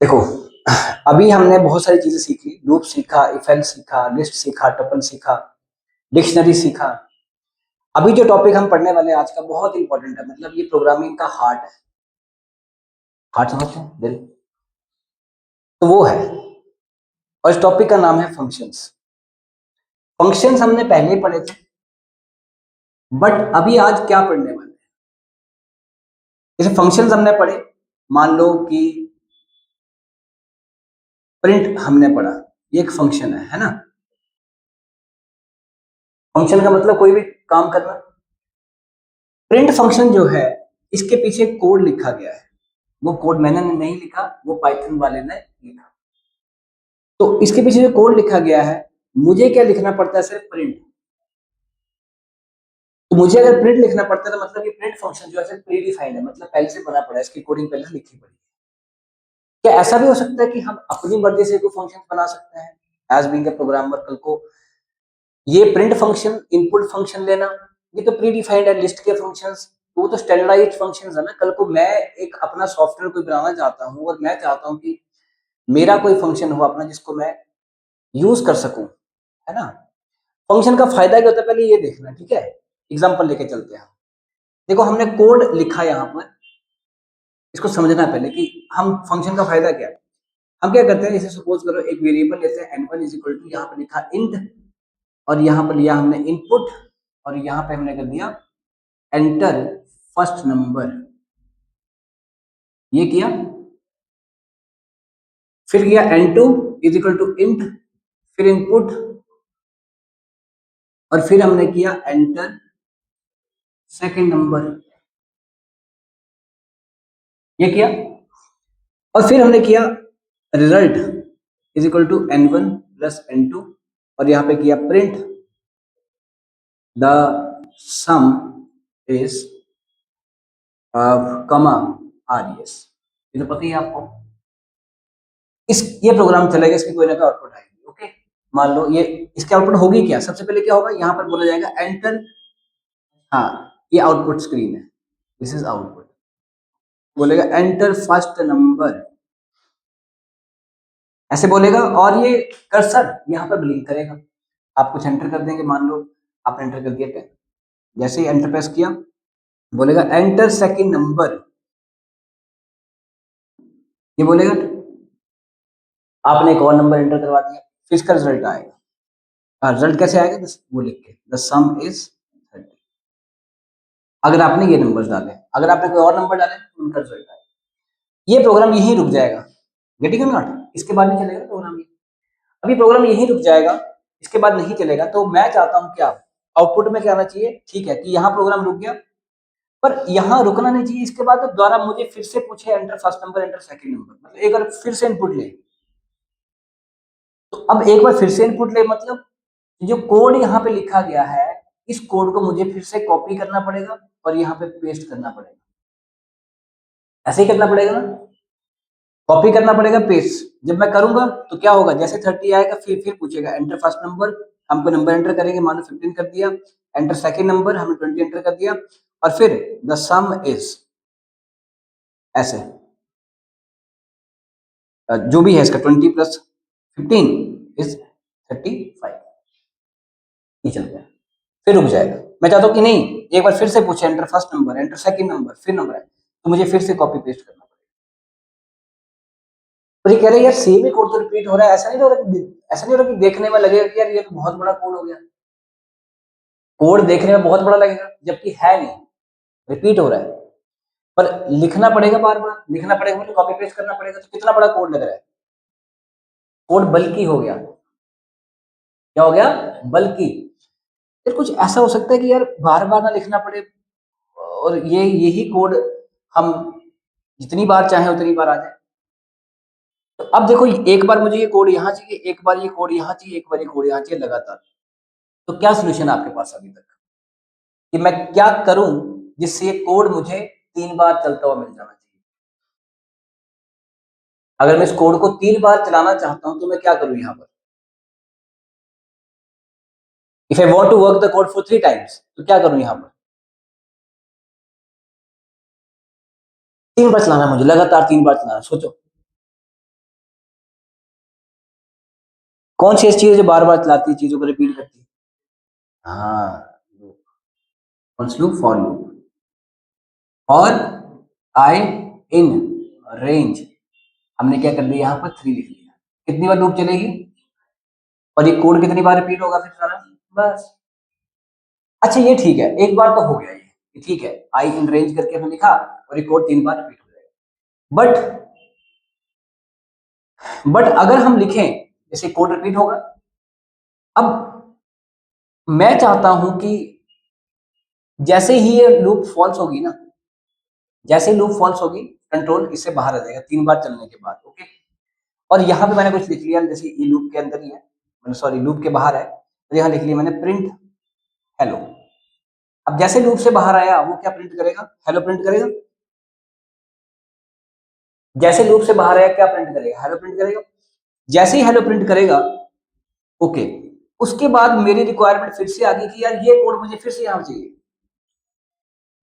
देखो, अभी हमने बहुत सारी चीजें सीख ली। लूप सीखा, इफ एल्स सीखा, लिस्ट सीखा, टपल सीखा, डिक्शनरी सीखा। अभी जो टॉपिक हम पढ़ने वाले हैं आज का बहुत इंपॉर्टेंट है, मतलब ये प्रोग्रामिंग का हार्ट है। हार्ट समझते हैं, दिल, तो वो है। और इस टॉपिक का नाम है फंक्शंस। फंक्शंस हमने पहले ही पढ़े थे, बट अभी आज क्या पढ़ने वाले हैं? जैसे फंक्शंस हमने पढ़े, मान लो कि प्रिंट हमने पढ़ा, ये एक फंक्शन है ना। फंक्शन का मतलब कोई भी काम करना। प्रिंट फंक्शन जो है, इसके पीछे कोड लिखा गया है। वो कोड मैंने नहीं लिखा, वो पाइथन वाले ने लिखा। तो इसके पीछे जो कोड लिखा गया है, मुझे क्या लिखना पड़ता है? सिर्फ प्रिंट। तो मुझे अगर प्रिंट लिखना पड़ता है तो मतलब ये प्रिंट फंक्शन जो है सिर्फ प्री डिफाइंड है, मतलब पहले से बना पड़ा है, इसकी कोडिंग पहले से लिखी पड़ी है। क्या ऐसा भी हो सकता है कि हम अपनी मर्जी से कोई फंक्शन बना सकते हैं एज बीइंग ए प्रोग्रामर? कल को ये प्रिंट फंक्शन, इनपुट फंक्शन लेना, ये तो प्री डिफाइंड है लिस्ट के फंक्शंस। तो वो तो स्टैंडर्डाइज्ड फंक्शंस है ना। कल को मैं एक अपना सॉफ्टवेयर कोई बनाना चाहता हूँ और मैं चाहता हूँ कि मेरा कोई फंक्शन हो अपना जिसको मैं यूज कर सकूं, है ना। फंक्शन का फायदा क्या होता है पहले ये देखना, ठीक है। एग्जांपल लेके चलते हैं। देखो, हमने कोड लिखा यहाँ पर, इसको समझना है पहले कि हम फंक्शन का फायदा क्या है। हम क्या करते हैं, जैसे सपोज करो एक वेरिएबल लेते हैं n1 इज इक्वल टू, यहाँ पर लिखा इंट, और यहाँ पर लिया हमने इनपुट, और यहाँ पे हमने कर दिया एंटर फर्स्ट नंबर, ये किया। फिर किया n2 is equal to int, फिर इनपुट, और फिर हमने किया एंटर सेकंड नंबर, ये किया। और फिर हमने किया result is equal to n1 plus n2, और यहाँ पे किया print the sum is comma res। ये तो पता ही है आपको। इस ये प्रोग्राम चलेगा, इसकी कोई ना कोई आउटपुट आएगी। ओके, मान लो ये इसके आउटपुट होगी क्या? सबसे पहले क्या होगा, यहाँ पर बोला जाएगा एंटर। हाँ, ये आउटपुट स्क्रीन है, दिस इज आउटपुट। बोलेगा एंटर फर्स्ट नंबर, ऐसे बोलेगा, और ये कर्सर यहाँ पर ब्लिंक करेगा। आप कुछ एंटर कर देंगे, मान लो आपने एंटर कर दिया 10, जैसे ही एंटर प्रेस किया बोलेगा एंटर सेकंड नंबर, ये बोलेगा। आपने एक और नंबर एंटर करवा दिया, फिर इसका रिजल्ट आएगा। रिजल्ट कैसे आएगा? वो लिख के द सम इज 30। अगर आपने ये नंबर्स डाले, अगर आपने कोई और नंबर डाले तो उनका रिजल्ट आएगा। ये प्रोग्राम यहीं रुक जाएगा, गेटिंग इट नॉट? इसके बाद नहीं चलेगा प्रोग्राम। ये अभी प्रोग्राम यहीं रुक जाएगा, इसके बाद नहीं चलेगा। तो मैं चाहता हूं क्या आउटपुट में क्या आना चाहिए? ठीक है कि यहाँ प्रोग्राम रुक गया, पर यहाँ रुकना नहीं चाहिए। इसके बाद दोबारा मुझे फिर से पूछे enter first number, enter second number, मतलब एक बार फिर से इनपुट ले। तो अब एक बार फिर से इनपुट ले, मतलब जो कोड यहाँ पे लिखा गया है, इस कोड को मुझे फिर से कॉपी करना पड़ेगा और यहाँ पे पेस्ट करना पड़ेगा। ऐसे ही करना पड़ेगा ना, कॉपी करना पड़ेगा, पेस्ट। जब मैं करूंगा तो क्या होगा, जैसे 30 आएगा फिर पूछेगा एंटर फर्स्ट नंबर, हमको नंबर एंटर करेंगे, मान लो 15 कर दिया। एंटर सेकंड नंबर, हमने 20 एंटर कर दिया, और फिर द सम इज, ऐसे जो भी है इसका 20 प्लस 15 इज 35। ये चल गया, फिर रुक जाएगा। मैं चाहता हूँ कि नहीं, एक बार फिर से पूछे enter first number, enter second number, फिर नंबर है, तो मुझे फिर से कॉपी पेस्ट करना पड़ेगा। और ये कह रहे हैं यार सेम ही कोड तो रिपीट हो रहा है, ऐसा नहीं हो रहा कि देखने में लगेगा कि यार ये तो बहुत बड़ा कोड हो गया। कोड देखने में बहुत बड़ा लगेगा, जबकि है नहीं, रिपीट हो रहा है। पर लिखना पड़ेगा, बार बार लिखना पड़ेगा, मतलब कॉपी पेस्ट करना पड़ेगा, तो कितना बड़ा कोड लग रहा है। कोड बल्कि हो गया। क्या हो गया? बल्कि। फिर कुछ ऐसा हो सकता है कि यार बार बार ना लिखना पड़े, और ये यही कोड हम जितनी बार चाहें उतनी बार आ जाए। तो अब देखो, एक बार मुझे ये कोड यहाँ चाहिए, एक बार ये कोड यहाँ चाहिए, एक बार ये कोड यहाँ चाहिए, लगातार। तो क्या सोल्यूशन है आपके पास अभी तक कि मैं क्या करूं जिससे ये कोड मुझे 3 बार चलता हुआ मिल जाना चाहिए? अगर मैं इस कोड को 3 बार चलाना चाहता हूं तो मैं क्या करूं यहाँ पर? If I want to work the code for 3 times, तो क्या करूं यहाँ पर? 3 बार चलाना है मुझे, लगातार 3 बार चलाना, सोचो। कौन सी ऐसी चीज है जो बार बार चलाती है, चीजों को रिपीट करती है? हाँ, कौन सी लूप? For loop. और आई इन रेंज, हमने क्या कर दिया यहाँ पर 3 लिख लिया। कितनी बार लूप चलेगी और ये कोड कितनी बार रिपीट होगा फिर सारा? बस। अच्छा ये ठीक है, एक बार तो हो गया ये ठीक है, आई इन रेंज करके हमने लिखा और ये कोड 3 बार रिपीट हो जाएगा। बट अगर हम लिखें जैसे कोड रिपीट होगा, अब मैं चाहता हूं कि जैसे ही ये लूप फॉल्स होगी ना, जैसे ही लूप फॉल्स होगी कंट्रोल इससे बाहर आ जाएगा 3 बार चलने के बाद। ओके, और यहाँ पे मैंने कुछ लिख लिया, जैसे ये लूप के अंदर ही है, मैंने सॉरी लूप के बाहर है, तो यहाँ लिख लिया मैंने प्रिंट हेलो। अब जैसे लूप से बाहर आया वो क्या प्रिंट करेगा? हेलो प्रिंट करेगा। जैसे लूप से बाहर आया क्या प्रिंट करेगा? हेलो प्रिंट करेगा। जैसे ही हेलो प्रिंट करेगा, ओके, उसके बाद मेरी रिक्वायरमेंट फिर से आ गई कि यार ये कोड मुझे फिर से यहाँ चाहिए,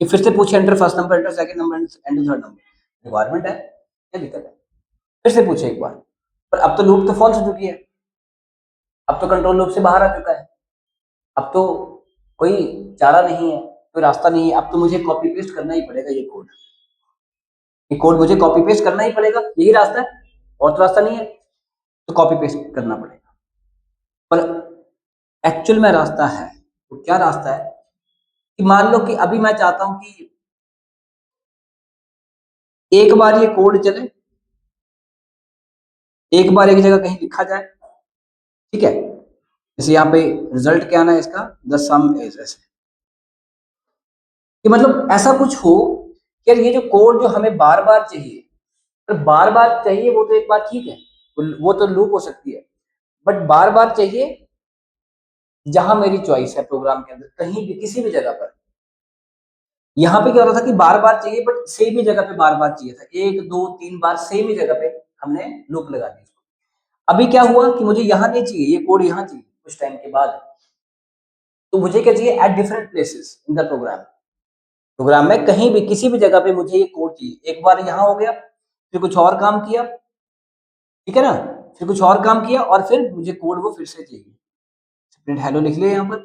कि फिर से पूछे enter first number, enter second number, enter third number. Requirement है, क्या दिक्कत है? फिर से पूछे एक बार, पर अब तो लूप तो फॉल्स हो चुकी है, अब तो कंट्रोल लूप से बाहर आ चुका है, अब तो कोई चारा नहीं है, कोई रास्ता नहीं है, अब तो मुझे कॉपी पेस्ट करना ही पड़ेगा ये कोड। ये कोड मुझे कॉपी पेस्ट करना ही पड़ेगा, यही रास्ता है, और तो रास्ता नहीं है, तो कॉपी पेस्ट करना पड़ेगा। पर एक्चुअल में रास्ता है, तो क्या रास्ता है कि मान लो कि अभी मैं चाहता हूं कि एक बार ये कोड चले, एक बार एक जगह कहीं लिखा जाए, ठीक है, जैसे यहाँ पे रिजल्ट क्या आना है इसका, द सम इज, ऐसे कि मतलब ऐसा कुछ हो कि यार ये जो कोड जो हमें बार बार चाहिए, पर बार बार चाहिए वो तो एक बात ठीक है, वो तो लूप हो सकती है, बट बार बार चाहिए जहां मेरी चॉइस है प्रोग्राम के अंदर, कहीं भी किसी भी जगह पर। यहाँ पे क्या हो रहा था कि बार बार चाहिए बट सेम ही जगह पे बार बार चाहिए था, 1 2 3 बार सेम ही जगह पे हमने लूप लगा दी। अभी क्या हुआ कि मुझे यहाँ नहीं चाहिए, ये कोड यहाँ चाहिए कुछ टाइम के बाद, तो मुझे क्या चाहिए? At different places in the program, program में कहीं भी किसी भी जगह पे मुझे ये कोड चाहिए। एक बार यहाँ हो गया, फिर कुछ और काम किया, ठीक है ना, फिर कुछ और काम किया और फिर मुझे कोड वो फिर से चाहिए, प्रिंट हेलो लिख लिया यहाँ पर।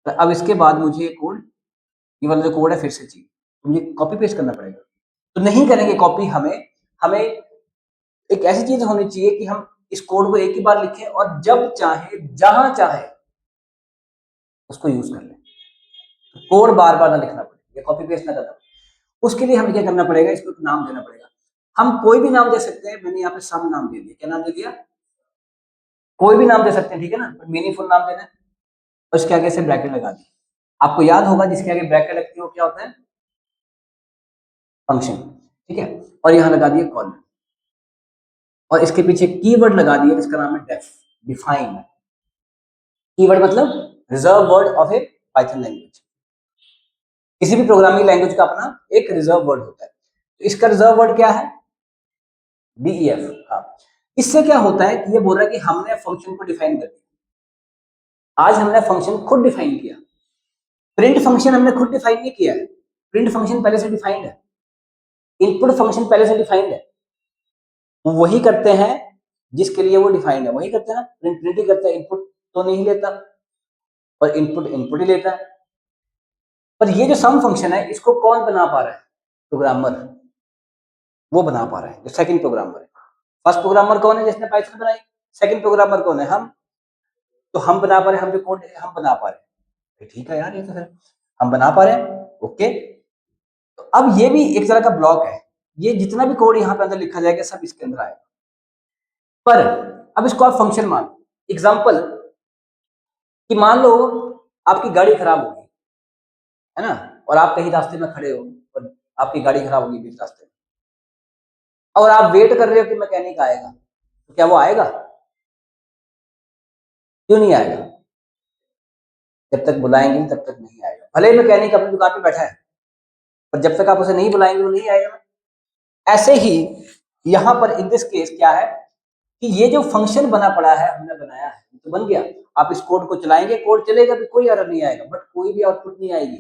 तो अब इसके बाद मुझे ये कोड, ये वाला जो कोड है फिर से चाहिए, तो मुझे कॉपी पेस्ट करना पड़ेगा। तो नहीं करेंगे कॉपी, हमें हमें एक ऐसी चीज होनी चाहिए कि हम इस कोड को एक ही बार लिखें और जब चाहे जहां चाहे उसको यूज कर लें, कोड बार बार ना लिखना पड़े या कॉपी पेस्ट ना करना पड़े। उसके लिए हमें क्या करना पड़ेगा? इसको एक नाम देना पड़ेगा। हम कोई भी नाम दे सकते हैं, मैंने यहाँ पे सम नाम दे दिया। क्या नाम दे दिया? कोई भी नाम दे सकते हैं, ठीक है ना, मीनिंगफुल नाम देना है। और इसके आगे से ब्रैकेट लगा दी, आपको याद होगा जिसके आगे ब्रैकेट लगती है वो क्या होता है? फंक्शन, ठीक है। और यहाँ लगा दिया कॉलन, और इसके पीछे कीवर्ड लगा दिया जिसका नाम है डेफ, डिफाइन। कीवर्ड मतलब reserve word of A Python language. किसी भी प्रोग्रामिंग लैंग्वेज का अपना एक रिजर्व वर्ड होता है, तो इसका रिजर्व वर्ड क्या है? डीईएफ। हाँ, इससे क्या होता है कि ये बोल रहा है कि हमने फंक्शन को डिफाइन कर दिया। आज हमने फंक्शन खुद डिफाइन किया, प्रिंट फंक्शन हमने खुद डिफाइन नहीं किया है, प्रिंट फंक्शन पहले से डिफाइंड है, इनपुट फंक्शन पहले से डिफाइंड है। वो वही करते हैं जिसके लिए वो डिफाइंड है, वही करते हैं ना, प्रिंट प्रिंट ही करता है, इनपुट तो नहीं लेता, और इनपुट इनपुट ही लेता है। पर ये जो सम फंक्शन है इसको कौन बना पा रहा है? प्रोग्रामर, वो बना पा रहा है, जो सेकंड प्रोग्रामर है। फर्स्ट प्रोग्रामर कौन है जिसने पाइथन बनाई? सेकंड प्रोग्रामर कौन है? हम। तो हम बना पा रहे हैं, हम जो कोड हम बना पा रहे हैं, ठीक है यार, ये तो फिर हम बना पा रहे हैं। ओके, तो अब ये भी एक तरह का ब्लॉक है, ये जितना भी कोड यहाँ पे अंदर लिखा जाएगा सब इसके अंदर आएगा। पर अब इसको आप फंक्शन मान, एग्जाम्पल कि मान लो आपकी गाड़ी खराब होगी, है ना, और आप कहीं रास्ते में खड़े हो और आपकी गाड़ी खराब होगी बीच रास्ते में, और आप वेट कर रहे हो कि मैकेनिक आएगा, तो क्या वो आएगा? क्यों नहीं आएगा? जब तक बुलाएंगे तब तक नहीं आएगा, भले मैकेनिक अपनी दुकान पे बैठा है, पर जब तक आप उसे नहीं बुलाएंगे वो नहीं आएगा। ऐसे ही यहाँ पर इन दिस केस क्या है कि ये जो फंक्शन बना पड़ा है, हमने बनाया है तो बन गया, आप इस कोड को चलाएंगे, कोड चलेगा भी, कोई एरर नहीं आएगा, बट कोई भी आउटपुट नहीं आएगी।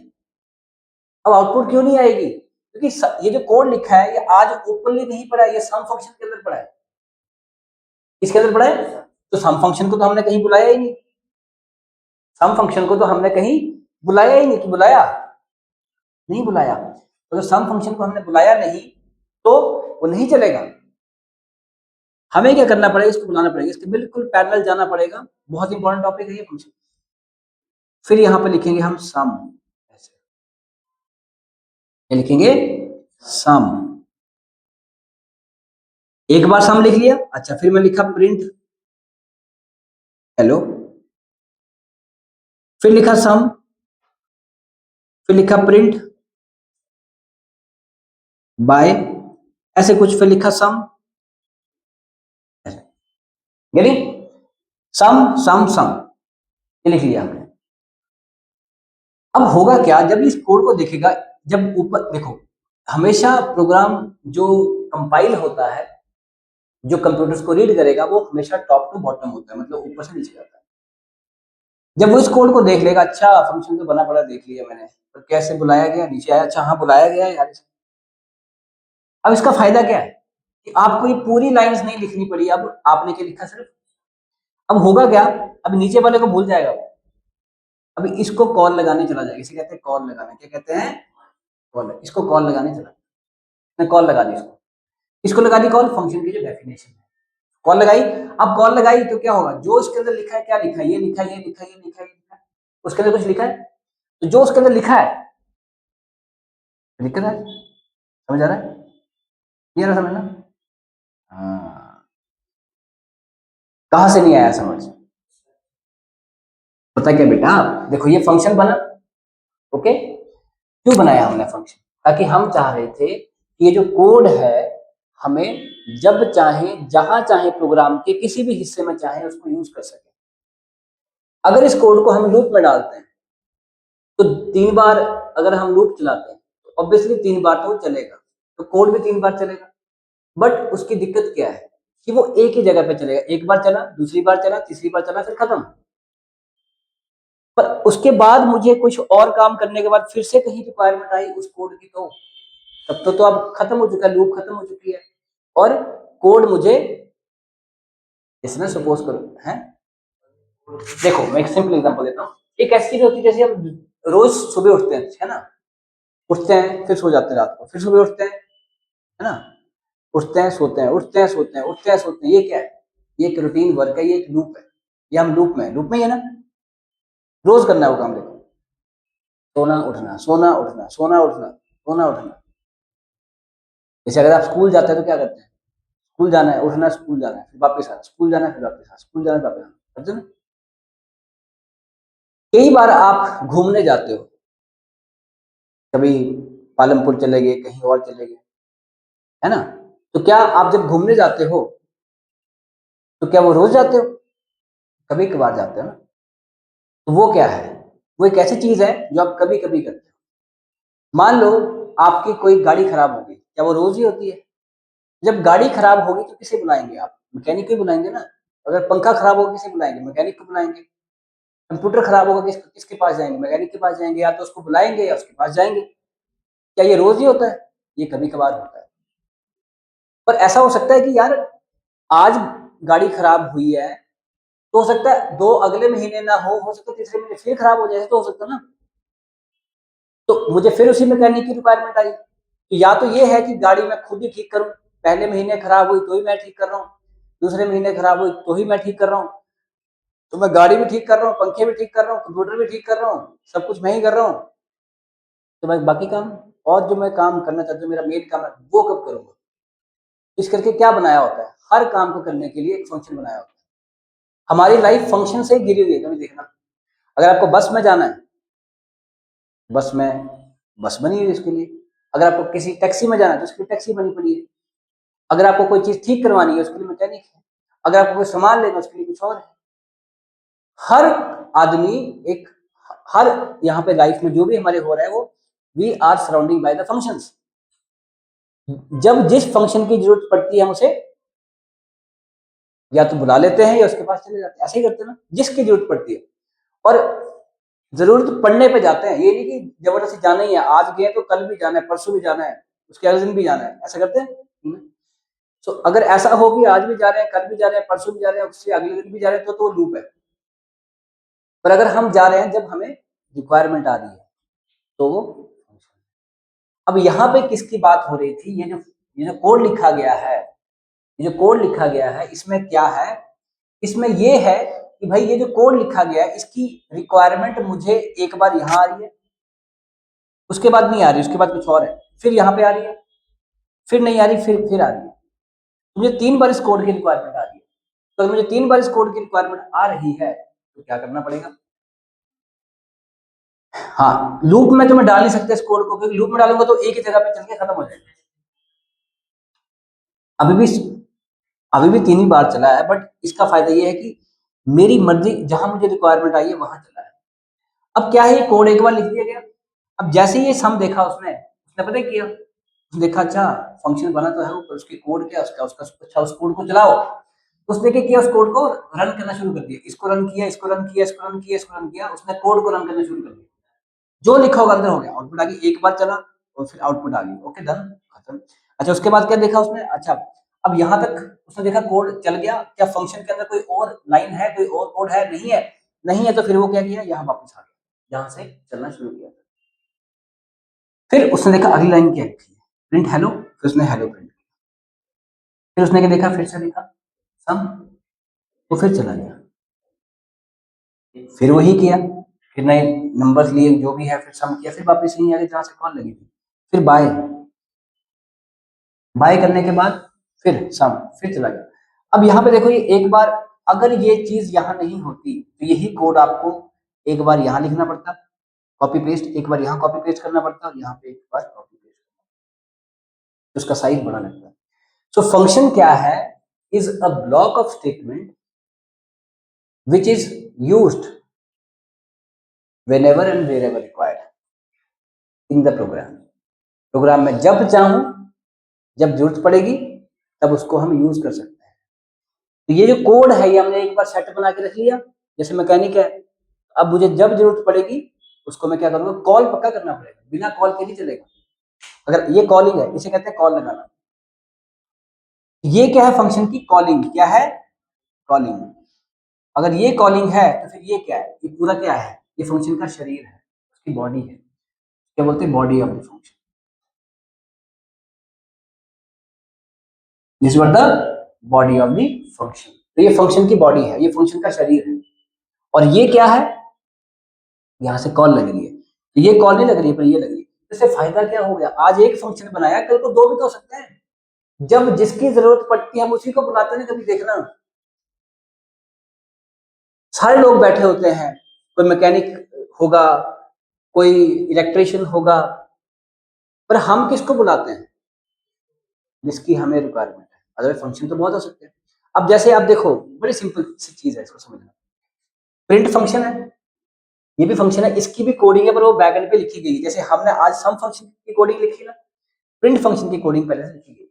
अब आउटपुट क्यों नहीं आएगी? क्योंकि ये जो कोड लिखा है ये आज ओपनली नहीं पड़ा है, ये सम फंक्शन के अंदर पड़ा है। किसके अंदर पड़ा है? तो सम फंक्शन को तो हमने कहीं बुलाया ही नहीं, सम फंक्शन को तो हमने कहीं बुलाया ही नहीं, कि बुलाया नहीं बुलाया। तो सम फंक्शन को हमने बुलाया नहीं तो वो नहीं चलेगा। हमें क्या करना पड़ेगा, इसको बुलाना पड़ेगा, इसके बिल्कुल पैरेलल जाना पड़ेगा। बहुत इंपॉर्टेंट टॉपिक है ये फंक्शन। फिर यहां पर लिखेंगे हम सम, ऐसे क्या लिखेंगे, सम। एक बार सम लिख लिया, अच्छा फिर मैं लिखा प्रिंट हेलो, फिर लिखा सम, फिर लिखा प्रिंट बाय, ऐसे कुछ, फिर लिखा सम, यानी सम सम सम, ये लिख लिया हमने। अब होगा क्या, जब इस कोड को देखेगा, जब ऊपर देखो, हमेशा प्रोग्राम जो कंपाइल होता है, जो कंप्यूटर्स को रीड करेगा, वो हमेशा टॉप टू बॉटम होता है, मतलब ऊपर से नीचे जाता है। जब वो इस कोड को देख लेगा, अच्छा फंक्शन तो बना पड़ा, देख लिया मैंने, तो कैसे बुलाया गया, नीचे आया, अच्छा हाँ बुलाया गया यार। अब इसका फायदा क्या है कि आपको ये पूरी लाइंस नहीं लिखनी पड़ी, अब आपने क्या लिखा सिर्फ। अब होगा क्या, अब नीचे वाले को भूल जाएगा वो, अभी इसको कॉल लगाने चला जाएगा, इसे कहते हैं कॉल लगाना, क्या कहते हैं, कॉल। इसको कॉल लगाने चला, मैं कॉल लगा दी इसको, इसको लगा दी कॉल, फंक्शन की जो डेफिनेशन है, कॉल लगाई। अब कॉल लगाई तो क्या होगा, जो इसके अंदर लिखा है, क्या लिखा है, ये लिखा है, ये लिखा है, ये लिखा है, ये लिखा है, उसके अंदर कुछ लिखा है, तो जो उसके अंदर लिखा है, दिक्कत है, समझ आ रहा है, ये रहा समझना। हाँ, कहां से नहीं आया समझ, पता क्या बेटा, देखो ये फंक्शन बना, ओके, क्यों बनाया हमने फंक्शन, ताकि हम चाह रहे थे कि ये जो कोड है, हमें जब चाहे जहां चाहे प्रोग्राम के किसी भी हिस्से में चाहे उसको यूज कर सके। अगर इस कोड को हम लूप में डालते हैं तो 3 बार, अगर हम लूप चलाते हैं तो ऑब्वियसली 3 बार तो वो चलेगा, तो कोड भी 3 बार चलेगा। बट उसकी दिक्कत क्या है कि वो एक ही जगह पे चलेगा, एक बार चला, दूसरी बार चला, तीसरी बार चला, फिर खत्म। पर उसके बाद मुझे कुछ और काम करने के बाद फिर से कहीं रिक्वायरमेंट आई उस कोड की, तो तब तो अब खत्म हो चुका है, लूप खत्म हो चुकी है। और कोड मुझे, इसमें सपोज करो है, देखो मैं एक सिंपल एग्जांपल देता हूँ। एक ऐसी चीज होती है जैसे हम रोज सुबह उठते हैं, है ना, उठते हैं फिर सो जाते हैं, रात को फिर सुबह उठते हैं, है ना, उठते हैं सोते हैं, उठते हैं सोते हैं, उठते हैं सोते हैं, ये क्या है, ये एक रूटीन वर्क है, ये एक लूप है, ये हम लूप में, लूप में ही है ना, रोज करना है वो काम। देखो सोना उठना, सोना उठना, सोना उठना, सोना उठना। जैसे अगर आप स्कूल जाते हैं तो क्या करते हैं, स्कूल जाना है, उठना, स्कूल जाना है, फिर वापस आना, स्कूल जाना है, फिर वापस आना, स्कूल जाना है, वापस आना, करते ना। कई बार आप घूमने जाते हो, कभी पालमपुर चले गए, कहीं और चले गए, है ना, तो क्या आप जब घूमने जाते हो तो क्या वो रोज जाते हो, कभी कभार जाते हो ना। तो वो क्या है, वो एक ऐसी चीज है जो आप कभी कभी करते हो। मान लो आपकी कोई गाड़ी खराब हो गई, क्या वो रोज ही होती है। जब गाड़ी खराब होगी तो किसे बुलाएंगे आप, मैकेनिक को बुलाएंगे ना। अगर पंखा खराब होगा किसे बुलाएंगे, मैकेनिक को बुलाएंगे। कंप्यूटर खराब होगा किसके पास जाएंगे, मैकेनिक के पास जाएंगे, या तो उसको बुलाएंगे या उसके पास जाएंगे। क्या ये रोज ही होता है, ये कभी कभार होता है। पर ऐसा हो सकता है कि यार आज गाड़ी खराब हुई है, तो हो सकता है 2 अगले महीने ना हो सकता है तीसरे महीने फिर खराब हो जाए, तो हो सकता है ना। तो मुझे फिर उसी मैकेनिक की रिक्वायरमेंट आई, तो या तो ये है कि गाड़ी मैं खुद ही ठीक करूं, पहले महीने खराब हुई तो ही मैं ठीक कर रहा हूँ, दूसरे महीने खराब हुई तो ही मैं ठीक कर रहा हूँ। तो मैं गाड़ी भी ठीक कर रहा हूँ, पंखे भी ठीक कर रहा हूँ, कंप्यूटर भी ठीक कर रहा हूँ, सब कुछ मैं ही कर रहा हूँ। तो मैं बाकी काम, और जो मैं काम करना चाहता हूँ, मेरा मेन काम है, वो कब करूंगा। इस करके क्या बनाया होता है, हर काम को करने के लिए एक फंक्शन बनाया होता है। हमारी लाइफ फंक्शन से घिरी हुई है, कभी देखना। अगर आपको बस में जाना है, बस में बस बनी हुई है इसके लिए। अगर आपको किसी टैक्सी में जाना है तो उसके लिए टैक्सी बनी पड़ी है। अगर आपको कोई चीज ठीक करवानी है उसके लिए मैकेनिक है। अगर आपको कोई सामान लेना है उसके लिए कुछ और है। हर आदमी एक, हर यहाँ पे लाइफ में जो भी हमारे हो रहा है वो, we are surrounding by the functions. जब जिस फंक्शन की जरूरत पड़ती है हम उसे या तो बुला लेते हैं या उसके पास चले जाते हैं, ऐसे ही करते हैं ना, जिसकी जरूरत पड़ती है। और जरूरत पड़ने पे जाते हैं, ये नहीं कि जबरदस्ती जाना ही है, आज गए तो कल भी जाना है, परसों भी जाना है, उसके अगले दिन भी जाना है, ऐसा करते हैं। सो अगर ऐसा हो कि आज भी जा रहे हैं, कल भी जा रहे हैं, परसों भी जा रहे हैं, उससे अगले दिन भी जा रहे हैं, तो लूप है। पर अगर हम जा रहे हैं जब हमें रिक्वायरमेंट आ रही है तो वो फंक्शन। अब यहाँ पे किसकी बात हो रही थी, ये जो कोड लिखा गया है, ये जो कोड लिखा गया है इसमें क्या है, इसमें ये है कि भाई ये जो कोड लिखा गया है इसकी रिक्वायरमेंट मुझे एक बार यहाँ आ रही है, उसके बाद नहीं आ रही, उसके बाद कुछ और है, फिर यहाँ पे आ रही है, फिर नहीं आ रही, फिर आ रही है। मुझे 3 बार इस कोड की रिक्वायरमेंट आ रही है। तो अगर मुझे 3 बार इस कोड की रिक्वायरमेंट आ रही है तो क्या करना पड़ेगा? हाँ, लूप में तो मैं डाल नहीं सकते इस कोड को, क्योंकि लूप में डालूंगा तो एक ही जगह पे चल के खत्म हो जाएगा। अभी भी अभी भी 3 ही बार चला है, बट इसका फायदा ये है कि मेरी मर्जी, जहां मुझे रिक्वायरमेंट आई है वहां चला है। अब क्या है, ये कोड एक बार लिख दिया गया। अब जैसे ये सम देखा उसने पता है किया, उसने देखा अच्छा फंक्शन बना तो है ऊपर, उसके कोड क्या उसका उसका अच्छा उस कोड को चलाओ। तो उसने क्या किया, उस कोड को रन करना शुरू कर दिया, इसको रन किया, इसको रन किया, इसको रन किया, इसको रन किया, उसने कोड को रन करना शुरू कर दिया। जो लिखा होगा अंदर हो गया, आउटपुट आ गई, एक बार चला और फिर आउटपुट आ गई, ओके डन, खत्म। अच्छा उसके बाद क्या देखा उसने, अच्छा अब यहाँ तक उसने देखा कोड चल गया, क्या फंक्शन के अंदर कोई और लाइन है, कोई और कोड है, नहीं है, नहीं है, तो फिर वो क्या किया, यहाँ वापस आ गया, यहाँ से चलना शुरू किया। फिर उसने देखा अगली लाइन क्या लिखी है, प्रिंट हेलो, फिर उसने हेलो प्रिंट किया। फिर उसने क्या देखा, फिर से देखा सम, तो फिर चला गया, फिर वही किया, फिर नए नंबर्स लिए जो भी है, फिर सम किया, फिर वापस यहीं आ गए जहाँ से कॉल लगी थी। फिर बाय बाय करने के बाद फिर सम, फिर चला गया। अब यहाँ पे देखो, ये एक बार अगर ये चीज यहाँ नहीं होती तो यही कोड आपको एक बार यहाँ लिखना पड़ता, कॉपी पेस्ट, एक बार यहाँ कॉपी पेस्ट करना पड़ता, और यहाँ पे एक बार कॉपी पेस्ट, तो उसका साइज बड़ा लगता है। सो फंक्शन क्या है, is a block of statement which is used whenever and wherever required in the program। Program में जब चाहूं, जब जरूरत पड़ेगी तब उसको हम यूज कर सकते हैं। तो ये जो कोड है ये हमने एक बार सेट बना के रख लिया, जैसे मैकेनिक है, अब मुझे जब जरूरत पड़ेगी उसको मैं क्या करूंगा, कॉल पक्का करना पड़ेगा, बिना कॉल के नहीं चलेगा। अगर ये कॉलिंग है, इसे कहते हैं कॉल लगाना। ये क्या है, फंक्शन की कॉलिंग, क्या है, कॉलिंग। अगर ये कॉलिंग है तो फिर ये क्या है, ये पूरा क्या है, ये फंक्शन का शरीर है, उसकी बॉडी है, क्या बोलते हैं, body of the function. This what the body of the function. तो ये फंक्शन की बॉडी है, ये फंक्शन का शरीर है। और ये क्या है, यहाँ से कॉल लग रही है, तो ये कॉल नहीं लग रही है पर ये लग रही है। इससे फायदा क्या हो गया, आज एक फंक्शन बनाया, कल को 2 भी तो हो सकते हैं। जब जिसकी जरूरत पड़ती है हम उसी को बुलाते हैं, कभी देखना सारे लोग बैठे होते हैं, कोई मैकेनिक होगा, कोई इलेक्ट्रिशियन होगा, पर हम किसको बुलाते हैं, जिसकी हमें रिक्वायरमेंट है। अदरवाइज फंक्शन तो बहुत हो सकते हैं। अब जैसे आप देखो, बड़ी सिंपल सी चीज है, इसको समझना। प्रिंट फंक्शन है, ये भी फंक्शन है, इसकी भी कोडिंग है, पर वो बैकएंड पे लिखी गई है। जैसे हमने आज सम फंक्शन की कोडिंग लिखी ना, प्रिंट फंक्शन की कोडिंग पहले से लिखी गई।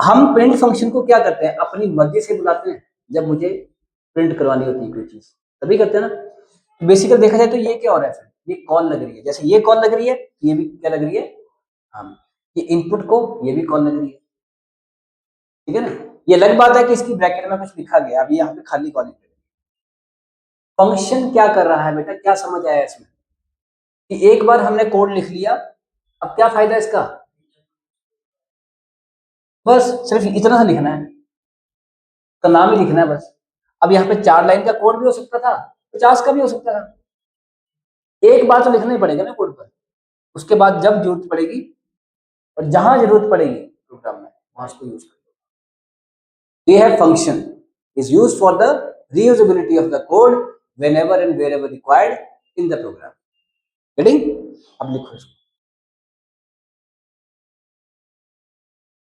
हम प्रिंट फंक्शन को क्या करते हैं, अपनी मर्जी से बुलाते हैं, जब मुझे प्रिंट करवानी होती है कोई चीज तभी करते हैं ना। तो बेसिकली देखा जाए तो ये क्या हो रहा है, फिर ये कॉल लग रही है, जैसे ये कॉल लग रही है, ये भी क्या लग रही है, हम ये इनपुट को, ये भी कॉल लग रही है, ठीक है ना। ये अलग बात है कि इसकी ब्रैकेट में कुछ लिखा गया, अभी यहाँ पे खाली कॉलिंग। फंक्शन क्या कर रहा है बेटा, क्या समझ आया इसमें, कि एक बार हमने कोड लिख लिया, अब क्या फायदा इसका, बस सिर्फ इतना सा लिखना है, उसका नाम ही लिखना है बस। अब यहाँ पे 4 लाइन का कोड भी हो सकता था, 50 का भी हो सकता था, एक बार तो लिखना ही पड़ेगा ना कोड पर। उसके बाद जब जरूरत पड़ेगी और जहां जरूरत पड़ेगी प्रोग्राम में, वहां उसको यूज करेंगे। ये है function, is used for the reusability of the code whenever and wherever required in the program। Getting? अब लिखो इसको।